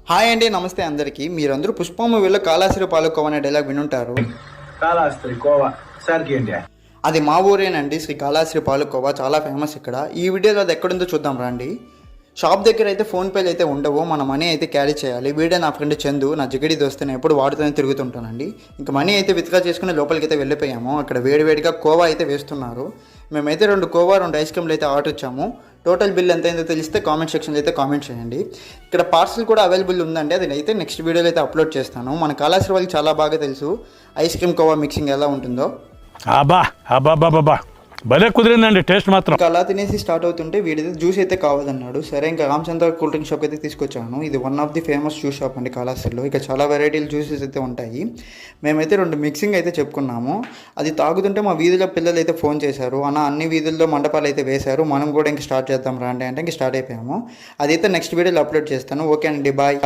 Hi అండి, నమస్తే అందరికీ. మీరందరూ పుష్ప మూవీలో కాళాశ్రీ పాలకోవ అనే డైలాగ్ వినుంటారు. కాళహస్తి కోవా సార్కి ఏంటి? అది మా ఊరేనండి, శ్రీ కాళాశ్రీ పాలకోవ. చాలా ఫేమస్ ఇక్కడ. ఈ వీడియోలో అది ఎక్కడుందో చూద్దాం రండి. షాప్ దగ్గర అయితే ఫోన్పేలు అయితే ఉండవు, మన మనీ అయితే క్యారీ చేయాలి. వీడియో నా ఫ్రెండ్ చందు, నా జిగడి దోస్తు, నేను ఎప్పుడు వాడుతూనే తిరుగుతుంటానండి. ఇంకా మనీ అయితే విత్డ్రా చేసుకుని లోపలికి అయితే వెళ్ళిపోయాము. అక్కడ వేడివేడిగా కోవా అయితే వేస్తున్నారు. మేమైతే 2 కోవా 2 ఐస్ క్రీమ్లు అయితే ఆర్డర్ ఇచ్చాము. టోటల్ బిల్ ఎంత అయిందో తెలిస్తే కామెంట్ సెక్షన్లో అయితే కామెంట్ చేయండి. ఇక్కడ పార్సల్ కూడా అవైలబుల్ ఉందండి, అది అయితే నెక్స్ట్ వీడియోలో అయితే అప్లోడ్ చేస్తాను. మన కాళాశ్రీ వాళ్ళకి చాలా బాగా తెలుసు ఐస్ క్రీమ్ కోవా మిక్సింగ్ ఎలా ఉంటుందో. అబ్బా అబ్బా బాబా భలే కుదిరిందండి, టేస్ట్ మాత్రం. ఇంకా అలా తినేసి స్టార్ట్ అవుతుంటే వీడితే జ్యూస్ అయితే కావాలన్నాడు. సరే ఇంకా రామచంద్ర కూల్ డ్రింక్ షాప్ అయితే తీసుకొచ్చాను. ఇది one of the famous juice shop అండి కాళాశ్రీలో. ఇక చాలా వెరైటీలు జ్యూసెస్ అయితే ఉంటాయి. మేమైతే 2 మిక్సింగ్ అయితే చెప్పుకున్నాము. అది తాగుతుంటే మా వీధిలో పిల్లలు అయితే ఫోన్ చేశారు, అన్న అన్ని వీధుల్లో మండపాలు అయితే వేశారు, మనం కూడా ఇంక స్టార్ట్ చేద్దాం రండి అంటే ఇంక స్టార్ట్ అయిపోయాము. అదైతే నెక్స్ట్ వీడియోలో అప్లోడ్ చేస్తాను. ఓకే అండి, బాయ్.